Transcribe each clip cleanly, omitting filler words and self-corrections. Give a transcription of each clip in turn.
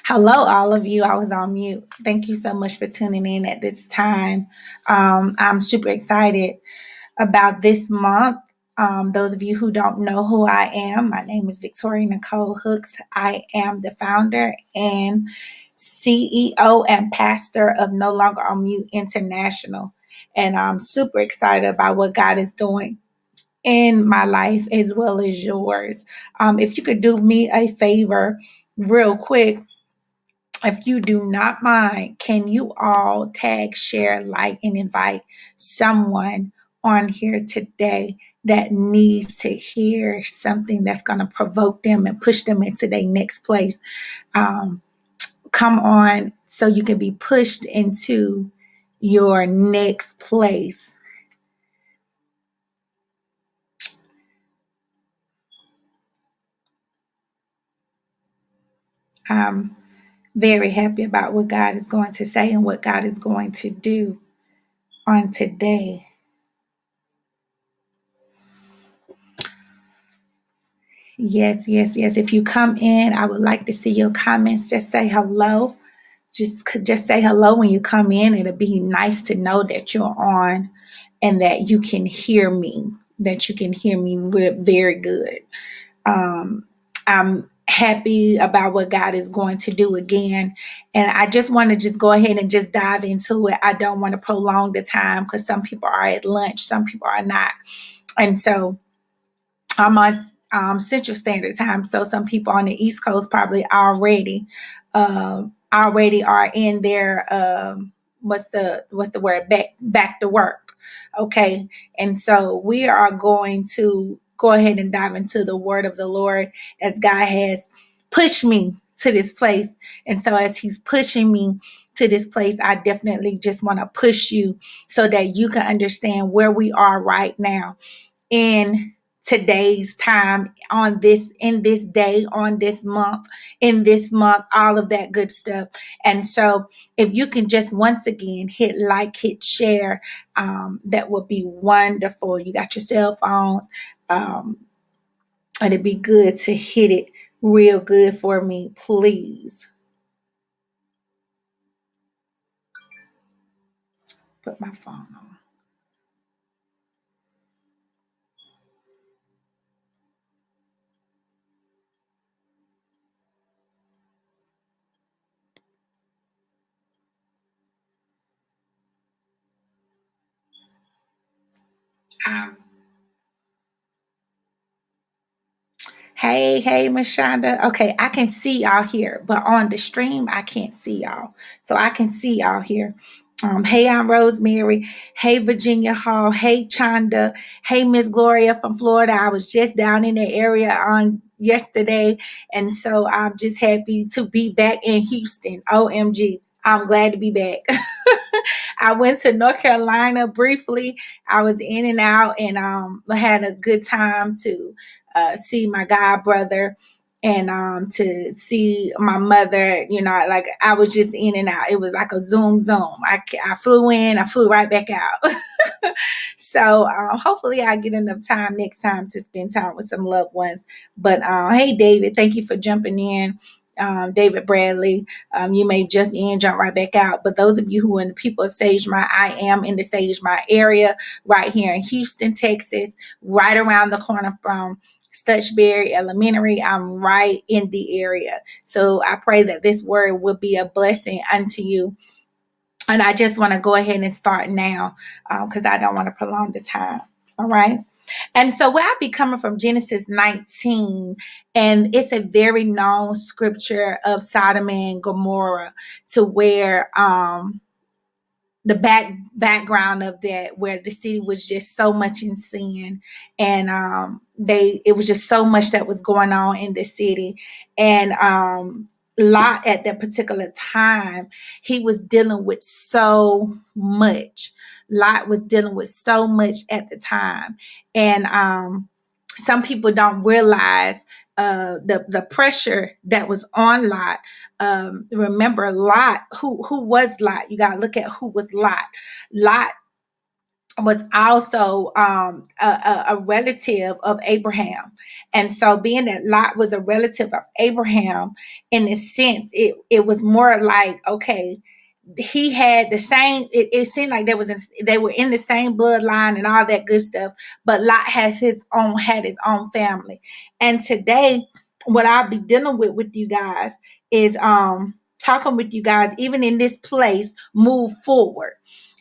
Hello, all of you. I was on mute. Thank you so much for tuning in at this time. I'm super excited about this month. Those of you who don't know who I am, my name is Victoria Nicole Hooks. I am the founder and CEO and pastor of No Longer on Mute International. And I'm super excited about what God is doing in my life as well as yours. If you could do me a favor, real quick, if you do not mind, can you all tag, share, like, and invite someone on here today that needs to hear something that's going to provoke them and push them into their next place? Um, Come on, so you can be pushed into your next place. I'm very happy about what God is going to say and what God is going to do on today. Yes, yes, yes. If you come in, I would like to see your comments. Just say hello. Just say hello when you come in. It'll be nice to know that you're on and that you can hear me. That you can hear me very good. I'm happy about what God is going to do again. And I just want to just go ahead and just dive into it. I don't want to prolong the time because some people are at lunch, some people are not. And so I'm on Central Standard Time. So some people on the East Coast probably already are in their what's the word, back to work. Okay, and so we are going to go ahead and dive into the word of the Lord as God has pushed me to this place, and so as He's pushing me to this place, I definitely just want to push you so that you can understand where we are right now in today's time, on this, in this day, on this month, in this month, all of that good stuff. And so if you can just once again hit like, hit share, that would be wonderful. You got your cell phones, um, and it'd be good to hit it real good for me, please. Put my phone on. Um, hey, Miss Shonda. Okay, I can see y'all here, but on the stream, I can't see y'all. So I can see y'all here. Hey, I'm Rosemary. Hey, Virginia Hall. Hey, Chanda. Hey, Miss Gloria from Florida. I was just down in the area on yesterday, and so I'm just happy to be back in Houston. OMG. I'm glad to be back. I went to North Carolina briefly. I was in and out, and I had a good time to see my god brother and to see my mother. Like I was just in and out. It was like a zoom. I flew in, I flew right back out. So hopefully I get enough time next time to spend time with some loved ones. But hey, David, thank you for jumping in. David Bradley, you may jump in, jump right back out. But those of you who are in the people of Sagemont, I am in the Sagemont area, right here in Houston, Texas, right around the corner from Stutchberry Elementary. I'm right in the area. So I pray that this word will be a blessing unto you. And I just want to go ahead and start now because I don't want to prolong the time. All right. And so where I be coming from, Genesis 19, and it's a very known scripture of Sodom and Gomorrah, to where the background of that, where the city was just so much in sin, and it was just so much that was going on in the city. And Lot at that particular time, he was dealing with so much. Lot was dealing with so much at the time. And some people don't realize the pressure that was on Lot. Remember Lot, who was Lot? You got to look at who was Lot. Lot was also a relative of Abraham. And so being that Lot was a relative of Abraham, in a sense, it was more like, okay, he had the same, it seemed like they were in the same bloodline and all that good stuff, but Lot had his own family. And today, what I'll be dealing with you guys is talking with you guys, even in this place, move forward.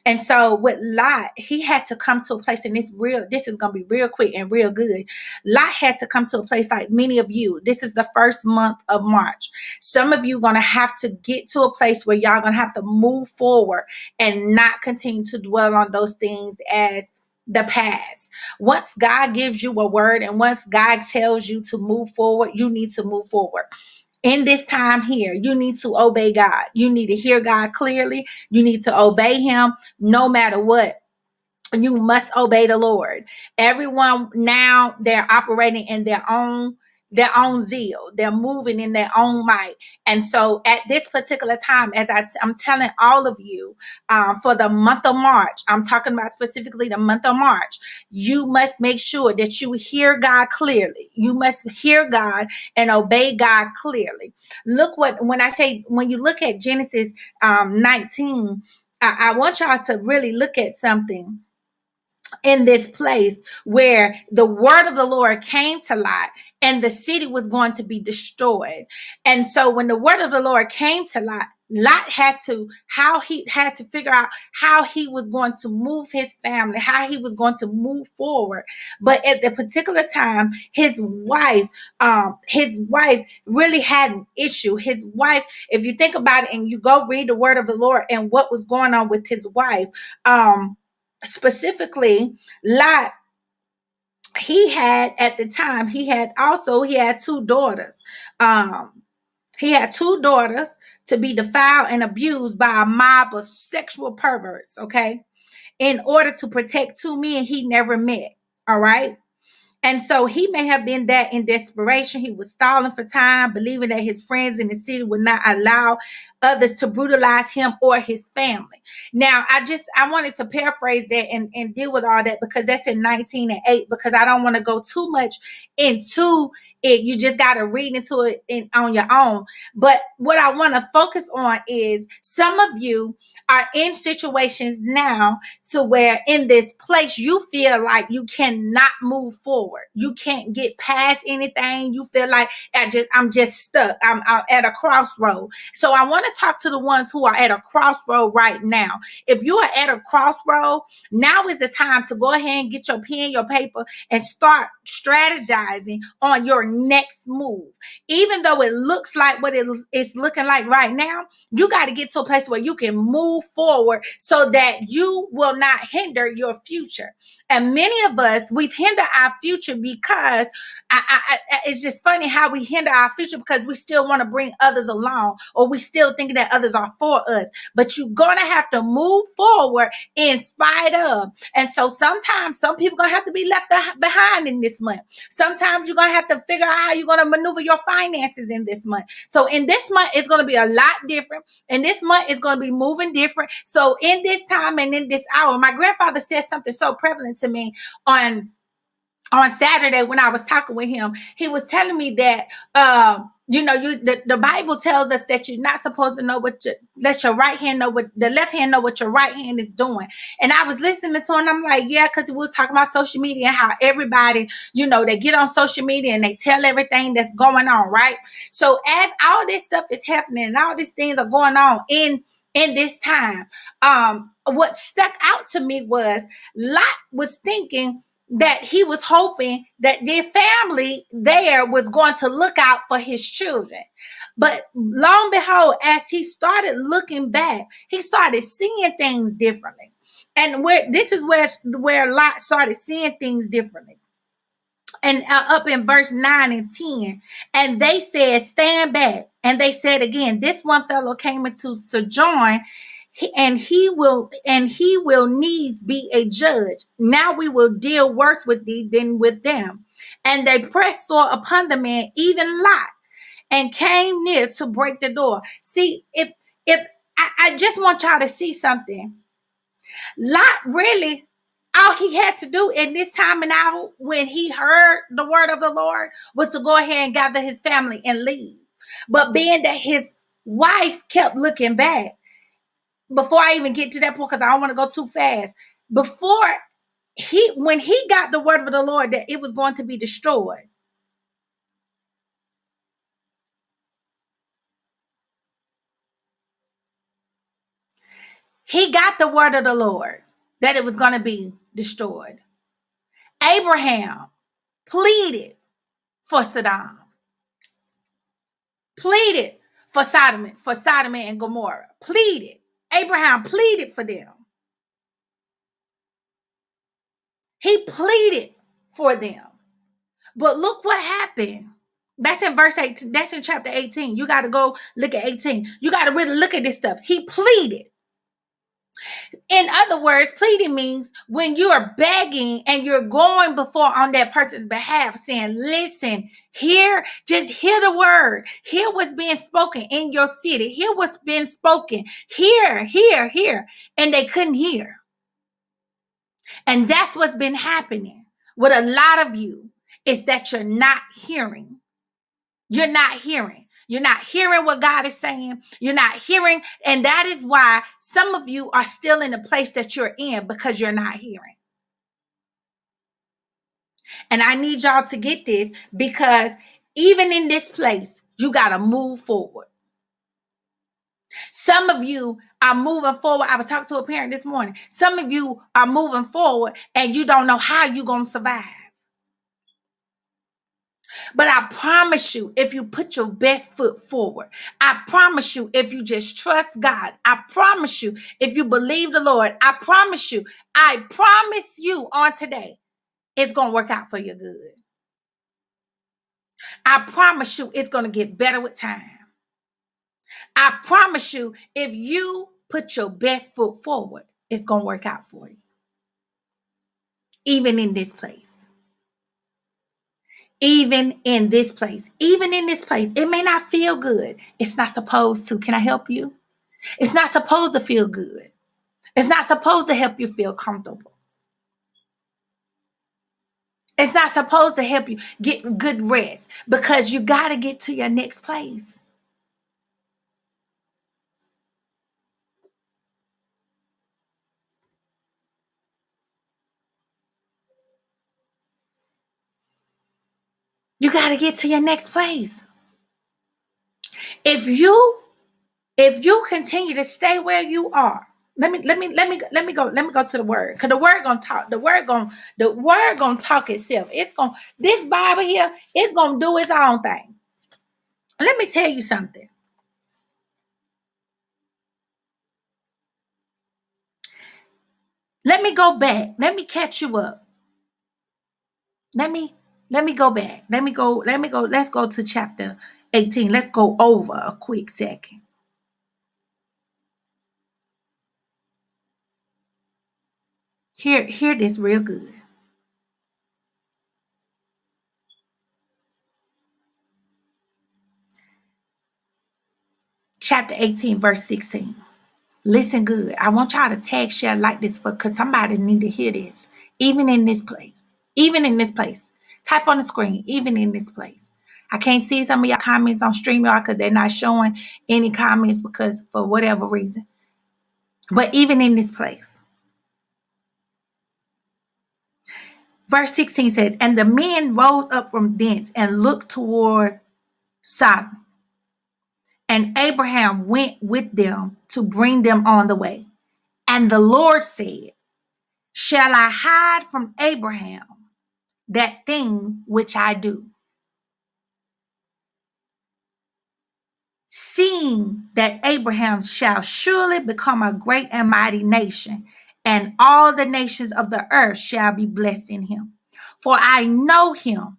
And so with Lot, he had to come to a place, and this is gonna be real quick and real good. Lot had to come to a place like many of you. This is the first month of March. Some of you gonna have to get to a place where y'all gonna have to move forward and not continue to dwell on those things as the past. Once God gives you a word and once God tells you to move forward, you need to move forward. In this time here, you need to obey God. You need to hear God clearly. You need to obey Him no matter what. You must obey the Lord. Everyone now, they're operating in their own zeal. They're moving in their own might. And so at this particular time, as I'm telling all of you, for the month of March, I'm talking about specifically the month of March, you must make sure that you hear God clearly. You must hear God and obey God clearly. When you look at Genesis 19, I want y'all to really look at something in this place where the word of the Lord came to Lot and the city was going to be destroyed. And so when the word of the Lord came to Lot, Lot had to figure out how he was going to move his family, how he was going to move forward. But at the particular time, his wife really had an issue. His wife, if you think about it and you go read the word of the Lord and what was going on with his wife, specifically Lot, he had at the time, he had two daughters. He had two daughters to be defiled and abused by a mob of sexual perverts, okay, in order to protect two men he never met. All right. And so he may have been that in desperation. He was stalling for time, believing that his friends in the city would not allow others to brutalize him or his family. Now, I wanted to paraphrase that and deal with all that because that's in 19:8, because I don't want to go too much into it. You just got to read into it on your own. But what I want to focus on is some of you are in situations now to where in this place you feel like you cannot move forward. You can't get past anything. You feel like I'm just stuck. I'm at a crossroad. So I want to talk to the ones who are at a crossroad right now. If you are at a crossroad, now is the time to go ahead and get your pen, your paper, and start strategizing on your next move. Even though it looks like what it's looking like right now, you got to get to a place where you can move forward so that you will not hinder your future. And many of us, we've hindered our future because it's just funny how we hinder our future because we still want to bring others along, or we still thinking that others are for us. But you're going to have to move forward in spite of. And so sometimes some people going to have to be left behind in this month. Sometimes you're going to have to figure out how you're going to maneuver your finances in this month. So in this month, it's going to be a lot different. And this month is going to be moving different. So in this time and in this hour, my grandfather said something so prevalent to me on Saturday when I was talking with him. He was telling me that the Bible tells us that you're not supposed to let your right hand know what the left hand know what your right hand is doing. And I was listening to him, and I'm like, yeah, because we was talking about social media and how everybody, they get on social media and they tell everything that's going on, right? So as all this stuff is happening and all these things are going on in this time, what stuck out to me was Lot was thinking that he was hoping that their family there was going to look out for his children. But lo and behold, as he started looking back, he started seeing things differently. And this is where Lot started seeing things differently. And up in verse 9 and 10, and they said, stand back. And they said again, this one fellow came into sojourn, and he will needs be a judge. Now we will deal worse with thee than with them. And they pressed sore upon the man, even Lot, and came near to break the door. See, if I just want y'all to see something. Lot really All he had to do in this time and hour when he heard the word of the Lord was to go ahead and gather his family and leave. But being that his wife kept looking back, before I even get to that point, because I don't want to go too fast, before when he got the word of the Lord that it was going to be destroyed, he got the word of the Lord that it was going to be destroyed. Abraham pleaded for Sodom, pleaded for Sodom and Gomorrah, pleaded. Abraham pleaded for them. He pleaded for them. But look what happened. That's in verse 18. That's in chapter 18. You got to go look at 18. You got to really look at this stuff. He pleaded. In other words, pleading means when you are begging and you're going before on that person's behalf, saying, listen, just hear the word. Hear what's being spoken in your city. Hear what's been spoken. Hear. And they couldn't hear. And that's what's been happening with a lot of you, is that you're not hearing. You're not hearing. You're not hearing what God is saying. You're not hearing. And that is why some of you are still in the place that you're in, because you're not hearing. And I need y'all to get this, because even in this place, you got to move forward. Some of you are moving forward. I was talking to a parent this morning. Some of you are moving forward and you don't know how you're going to survive. But I promise you, if you put your best foot forward, I promise you, if you just trust God, I promise you, if you believe the Lord, I promise you on today, it's going to work out for your good. I promise you, it's going to get better with time. I promise you, if you put your best foot forward, it's going to work out for you. Even in this place. Even in this place, it may not feel good. It's not supposed to. Can I help you? It's not supposed to feel good. It's not supposed to help you feel comfortable. It's not supposed to help you get good rest, because you got to get to your next place. You got to get to your next place. If you continue to stay where you are, let me go to the word, because the word gonna talk. The word gonna talk itself. This Bible here, it's gonna do its own thing. Let me tell you something. Let me go back. Let me catch you up. Let me go back. Let me go. Let's go to chapter 18. Let's go over a quick second. Hear this real good. Chapter 18, verse 16. Listen good. I want y'all to tag, share, like this, because somebody need to hear this. Even in this place. Even in this place. Type on the screen. Even in this place. I can't see some of y'all comments on StreamYard because they're not showing any comments, because for whatever reason. But even in this place. Verse 16 says, and the men rose up from thence and looked toward Sodom. And Abraham went with them to bring them on the way. And the Lord said, shall I hide from Abraham that thing which I do? Seeing that Abraham shall surely become a great and mighty nation, and all the nations of the earth shall be blessed in him. For I know him,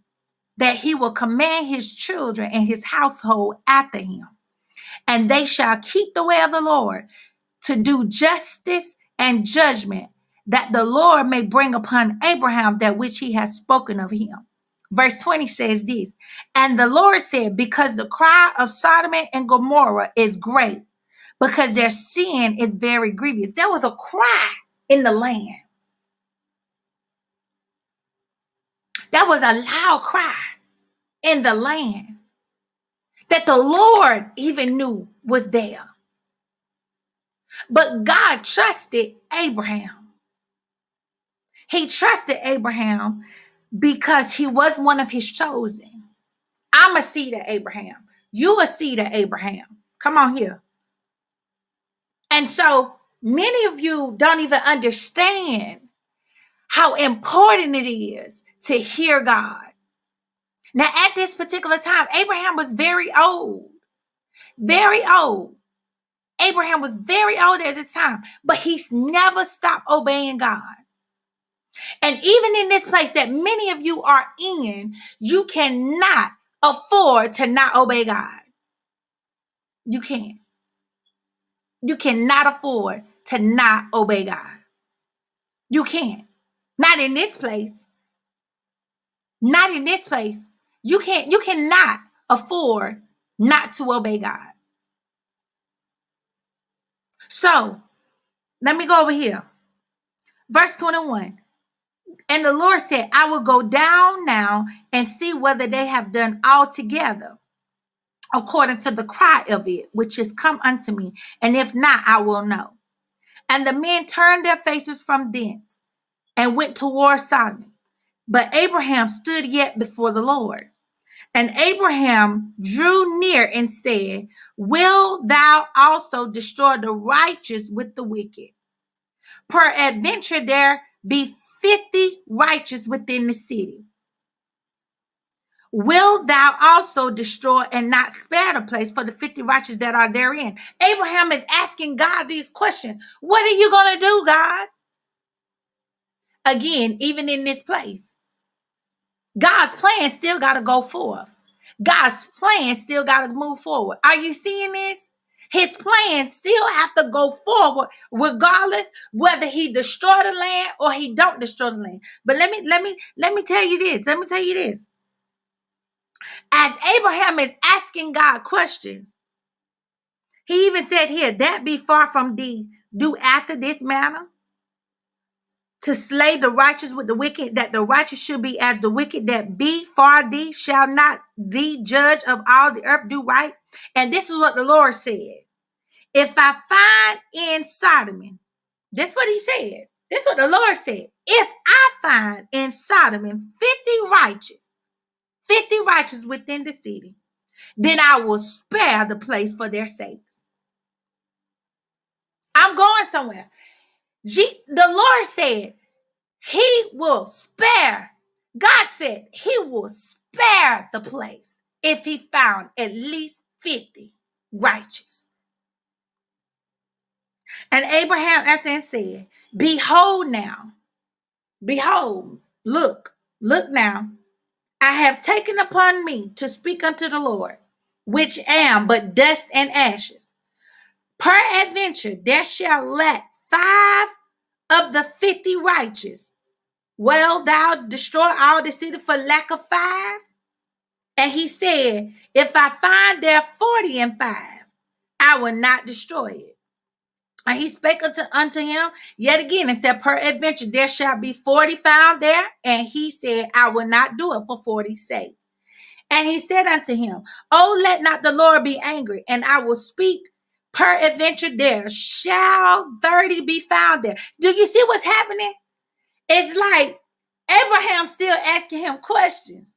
that he will command his children and his household after him, and they shall keep the way of the Lord, to do justice and judgment, that the Lord may bring upon Abraham that which he has spoken of him. Verse 20 says this, and the Lord said, because the cry of Sodom and Gomorrah is great, because their sin is very grievous. There was a cry in the land. That was a loud cry in the land that the Lord even knew was there. But God trusted Abraham. He trusted Abraham because he was one of his chosen. I'm a seed of Abraham. You a seed of Abraham. Come on here. And so many of you don't even understand how important it is to hear God. Now, at this particular time, Abraham was very old. Very old. Abraham was very old at the time, but he's never stopped obeying God. And even in this place that many of you are in, you cannot afford to not obey God. You can't. You cannot afford to not obey God. You can't. Not in this place. Not in this place. You cannot afford not to obey God. So, let me go over here. Verse 21. And the Lord said, I will go down now and see whether they have done altogether according to the cry of it, which is come unto me. And if not, I will know. And the men turned their faces from thence and went toward Sodom. But Abraham stood yet before the Lord. And Abraham drew near and said, Will thou also destroy the righteous with the wicked? Peradventure there be 50 righteous within the city. Will thou also destroy and not spare the place for the 50 righteous that are therein? Abraham is asking God these questions. What are you going to do, God? Again, even in this place, God's plan still got to go forth. God's plan still got to move forward. Are you seeing this? His plans still have to go forward, regardless whether he destroy the land or he don't destroy the land. But let me tell you this. Let me tell you this. As Abraham is asking God questions, he even said here, that be far from thee, do after this manner, to slay the righteous with the wicked, that the righteous should be as the wicked that be far thee, shall not thee judge of all the earth do right? And this is what the Lord said. If I find in Sodom, that's what he said. That's what the Lord said. If I find in Sodom 50 righteous within the city, then I will spare the place for their sakes. I'm going somewhere. The Lord said he will spare. God said he will spare the place if he found at least 50 righteous. And Abraham answered and said, Behold now, behold, look now, I have taken upon me to speak unto the Lord, which am but dust and ashes. Peradventure there shall lack 5 of the 50 righteous. Will thou destroy all the city for lack of 5? And he said, If I find there 40 and 5, I will not destroy it. And he spake unto him yet again and said, Peradventure there shall be 40 found there. And he said, I will not do it for 40's sake. And he said unto him, Oh, let not the Lord be angry, and I will speak. Peradventure there shall 30 be found there. Do you see what's happening? It's like Abraham still asking him questions.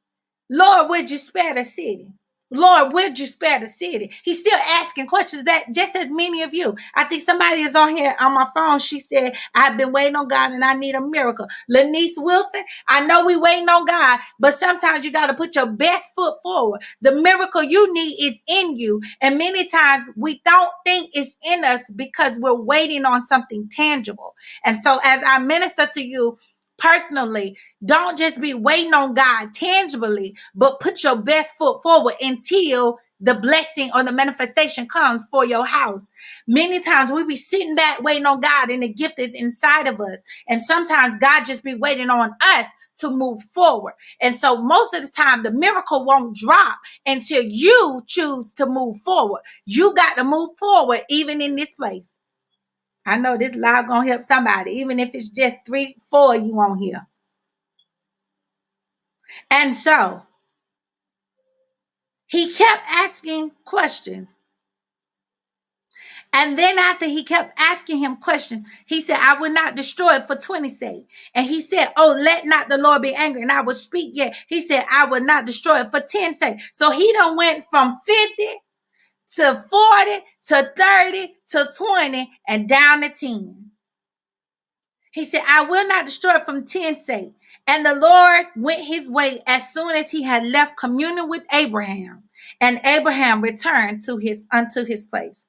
Lord, would you spare the city? Lord, would you spare the city? He's still asking questions that just as many of you. I think somebody is on here on my phone. She said, I've been waiting on God and I need a miracle. Lanice Wilson, I know we waiting on God, but sometimes you got to put your best foot forward. The miracle you need is in you. And many times we don't think it's in us because we're waiting on something tangible. And so as I minister to you, personally, don't just be waiting on God tangibly, but put your best foot forward until the blessing or the manifestation comes for your house. Many times we be sitting back waiting on God and the gift is inside of us. And sometimes God just be waiting on us to move forward. And so most of the time the miracle won't drop until you choose to move forward. You got to move forward even in this place. I know this live gonna help somebody, even if it's just 3, 4 you on here. And so he kept asking questions. And then after he kept asking him questions, he said, I will not destroy it for 20 sake. And he said, oh, let not the Lord be angry, and I will speak yet. He said, I will not destroy it for 10 sake. So he done went from 50 to 40 to 30 to 20 and down to 10. He said, I will not destroy it from 10 sake. And the Lord went his way as soon as he had left communion with Abraham. And Abraham returned to unto his place.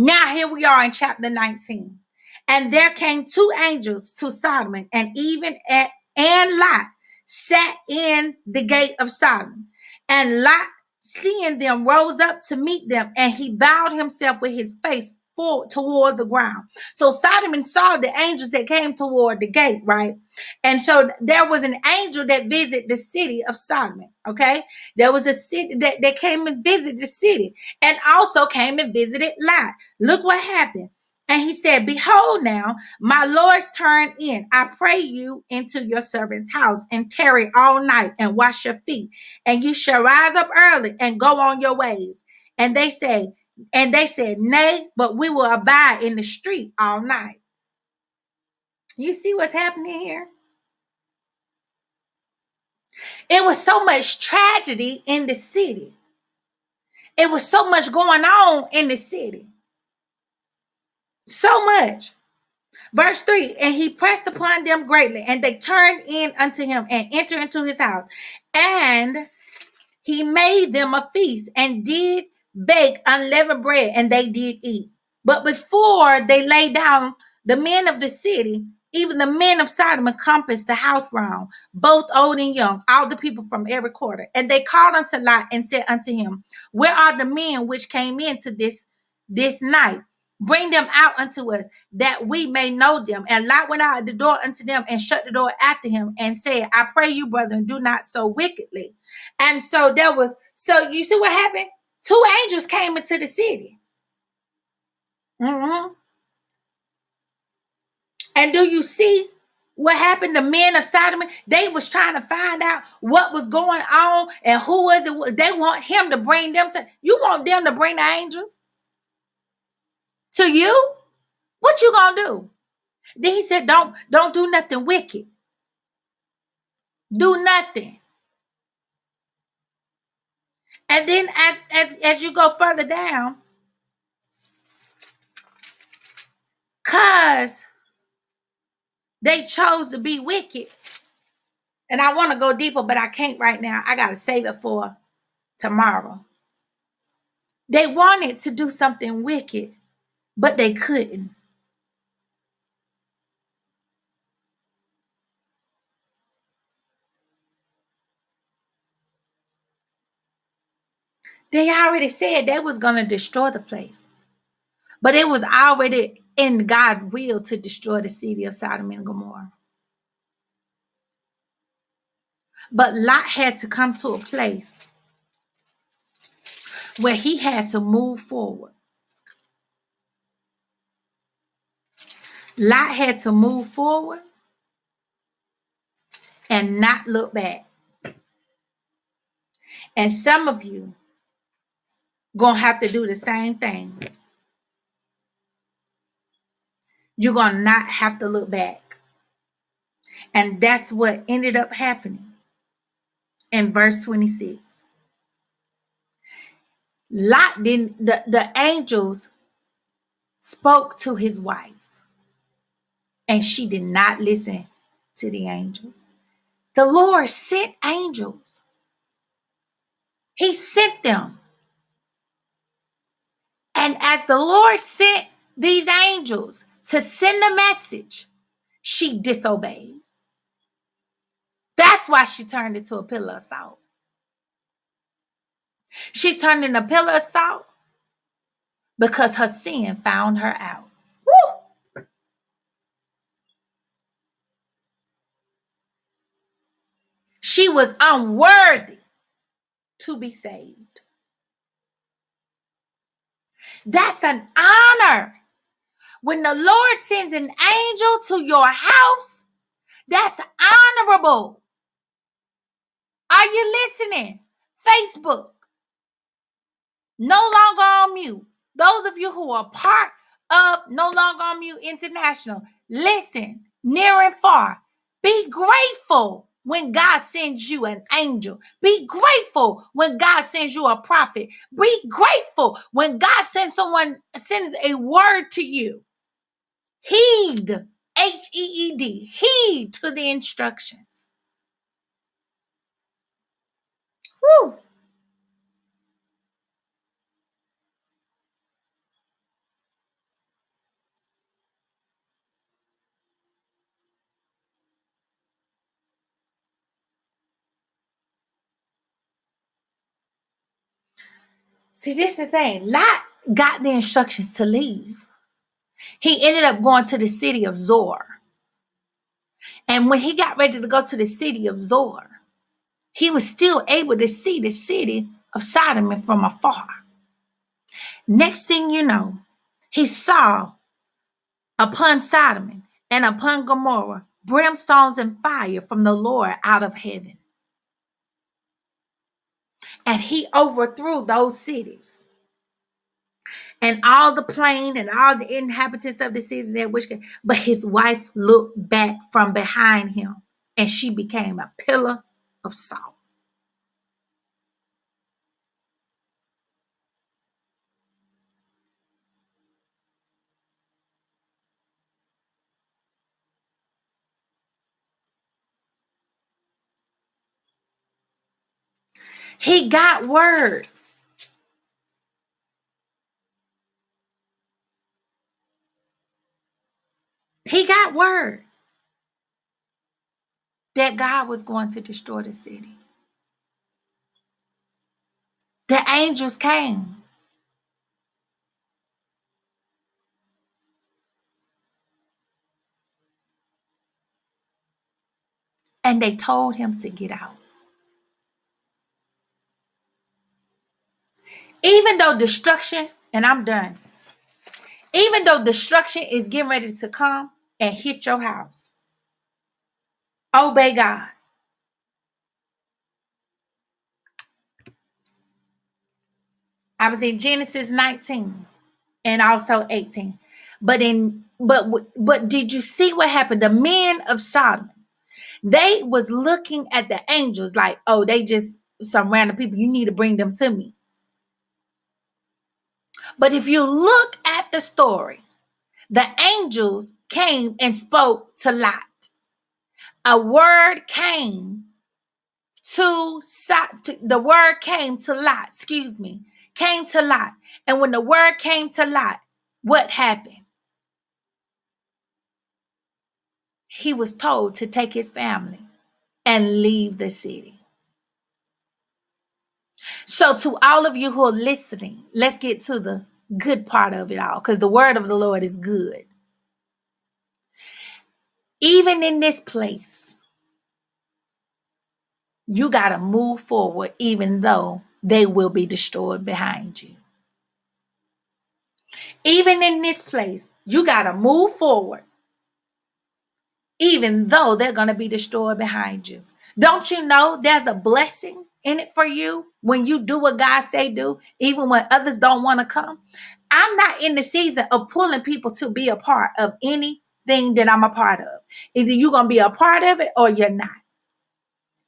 Now here we are in chapter 19. And there came two angels to Sodom, and and Lot sat in the gate of Sodom. And Lot, seeing them, rose up to meet them, and he bowed himself with his face forward toward the ground. So Solomon saw the angels that came toward the gate, right? And so there was an angel that visited the city of Solomon, okay? There was a city that came and visited the city and also came and visited Lot. Look what happened. And he said, behold now, my Lord's turn in. I pray you into your servant's house and tarry all night and wash your feet. And you shall rise up early and go on your ways. And they said, nay, but we will abide in the street all night. You see what's happening here? It was so much tragedy in the city. It was so much going on in the city. So much. Verse 3, and he pressed upon them greatly, and they turned in unto him and entered into his house. And he made them a feast and did bake unleavened bread, and they did eat. But before they lay down, the men of the city, even the men of Sodom, encompassed the house round, both old and young, all the people from every quarter. And they called unto Lot and said unto him, where are the men which came into this night? Bring them out unto us, that we may know them. And Lot went out at the door unto them and shut the door after him and said, I pray you, brethren, do not so wickedly. And so so you see what happened? Two angels came into the city. Mm-hmm. And do you see what happened? The men of Sodom, they was trying to find out what was going on and who was it. They want him to bring them to, you want them to bring the angels to you? What you gonna do? Then he said, don't do nothing wicked. Do nothing. And then as you go further down, cause they chose to be wicked. And I want to go deeper, but I can't right now. I got to save it for tomorrow. They wanted to do something wicked, but they couldn't. They already said they was going to destroy the place. But it was already in God's will to destroy the city of Sodom and Gomorrah. But Lot had to come to a place where he had to move forward. Lot had to move forward and not look back. And some of you gonna have to do the same thing. You're gonna not have to look back. And that's what ended up happening in verse 26. Lot didn't, the angels spoke to his wife, and she did not listen to the angels. The Lord sent angels. He sent them. And as the Lord sent these angels to send a message, she disobeyed. That's why she turned into a pillar of salt. She turned into a pillar of salt because her sin found her out. Woo! She was unworthy to be saved. That's an honor. When the Lord sends an angel to your house, that's honorable. Are you listening? Facebook, no longer on mute. Those of you who are part of No Longer on Mute International, listen, near and far. Be grateful when God sends you an angel. Be grateful when God sends you a prophet. Be grateful when God sends a word to you. Heed, Heed, heed to the instructions. Woo. See, this is the thing. Lot got the instructions to leave. He ended up going to the city of Zor. And when he got ready to go to the city of Zor, he was still able to see the city of Sodom from afar. Next thing you know, he saw upon Sodom and upon Gomorrah brimstones and fire from the Lord out of heaven. And he overthrew those cities. And all the plain and all the inhabitants of the cities there, but his wife looked back from behind him, and she became a pillar of salt. He got word. He got word that God was going to destroy the city. The angels came and they told him to get out. Even though destruction, and I'm done, even though destruction is getting ready to come and hit your house, obey God. I was in Genesis 19 and also 18. But did you see what happened? The men of Sodom, they was looking at the angels like, oh, they just some random people. You need to bring them to me. But if you look at the story, the angels came and spoke to Lot. A word came the word came to Lot, came to Lot. And when the word came to Lot, what happened? He was told to take his family and leave the city. So to all of you who are listening, let's get to the good part of it all, because the word of the Lord is good. Even in this place, you got to move forward, even though they will be destroyed behind you. Even in this place, you got to move forward, even though they're going to be destroyed behind you. Don't you know there's a blessing in it for you when you do what God say do, even when others don't want to come? I'm not in the season of pulling people to be a part of anything that I'm a part of. Either you're going to be a part of it or you're not.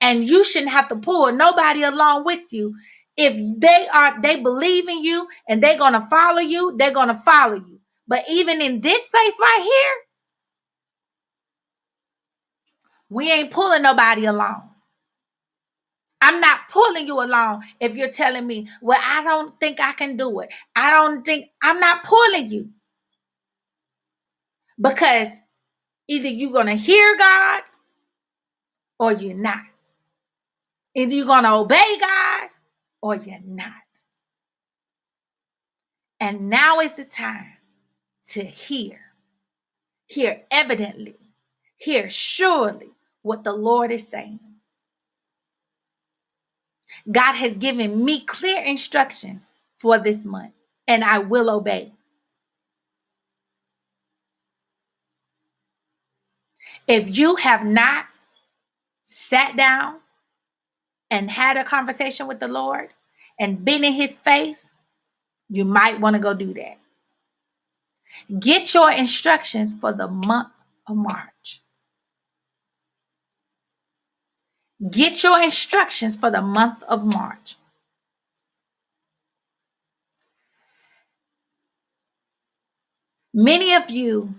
And you shouldn't have to pull nobody along with you. If they believe in you and they're going to follow you, they're going to follow you. But even in this place right here, we ain't pulling nobody along. I'm not pulling you along if you're telling me, well, I don't think I can do it. I'm not pulling you. Because either you're going to hear God or you're not. Either you're going to obey God or you're not. And now is the time to hear evidently, hear surely what the Lord is saying. God has given me clear instructions for this month, and I will obey. If you have not sat down and had a conversation with the Lord and been in his face, you might want to go do that. Get your instructions for the month of March. Get your instructions for the month of March. Many of you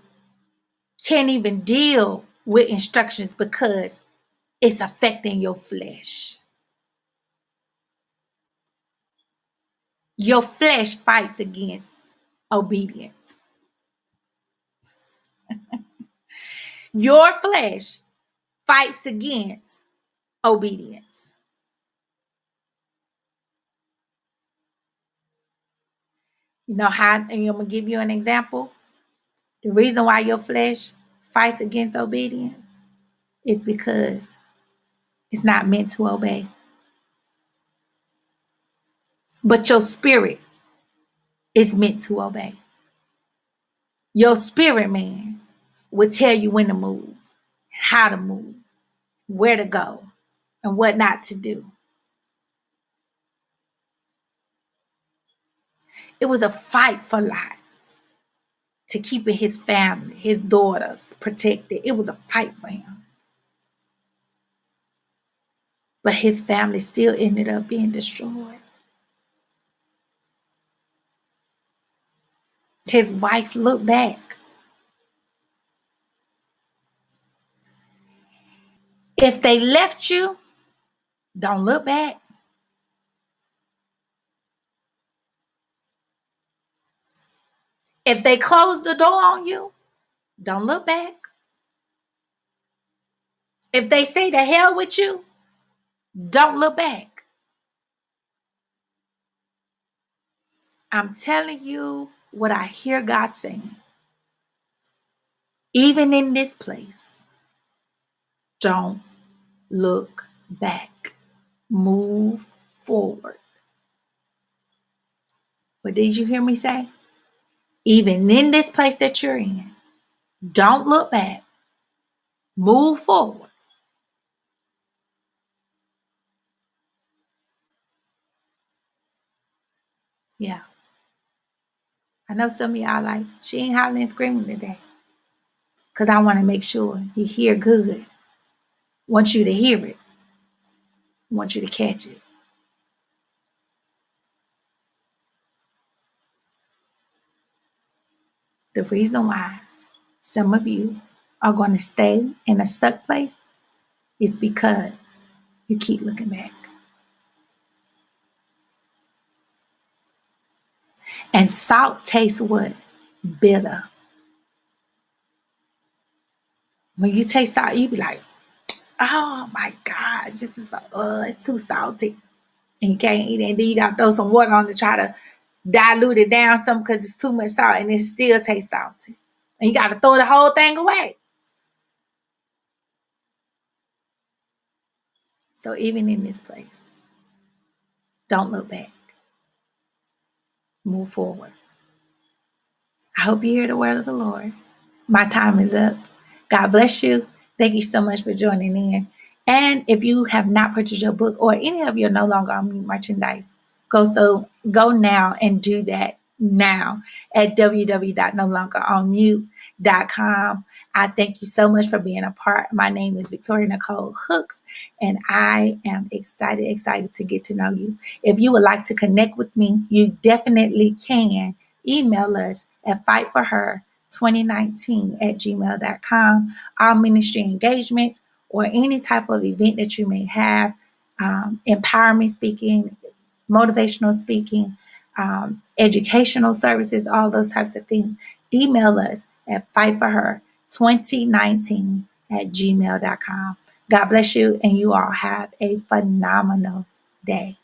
can't even deal with instructions because it's affecting your flesh. Your flesh fights against obedience. Your flesh fights against obedience. You know how, and I'm going to give you an example. The reason why your flesh fights against obedience is because it's not meant to obey. But your spirit is meant to obey. Your spirit man will tell you when to move, how to move, where to go, and what not to do. It was a fight for life to keeping his family, his daughters protected. It was a fight for him. But his family still ended up being destroyed. His wife looked back. If they left you, don't look back. If they closed the door on you, don't look back. If they say the hell with you, don't look back. I'm telling you what I hear God saying. Even in this place, don't look back. Move forward. What did you hear me say? Even in this place that you're in, don't look back. Move forward. Yeah. I know some of y'all like, she ain't hollering and screaming today. Because I want to make sure you hear good. Want you to hear it. Want you to catch it. The reason why some of you are going to stay in a stuck place is because you keep looking back. And salt tastes what? Bitter. When you taste salt, you be like, oh my God, this is it's too salty. And you can't eat it. And then you got to throw some water on to try to dilute it down some because it's too much salt and it still tastes salty. And you got to throw the whole thing away. So even in this place, don't look back. Move forward. I hope you hear the word of the Lord. My time is up. God bless you. Thank you so much for joining in. And if you have not purchased your book or any of your No Longer On Mute merchandise, go now and do that now at www.nolongeronmute.com. I thank you so much for being a part. My name is Victoria Nicole Hooks, and I am excited to get to know you. If you would like to connect with me, you definitely can email us at fightforher2019@gmail.com. Our ministry engagements or any type of event that you may have, empowerment speaking, motivational speaking, educational services, all those types of things, email us at fightforher2019@gmail.com. God bless you, and you all have a phenomenal day.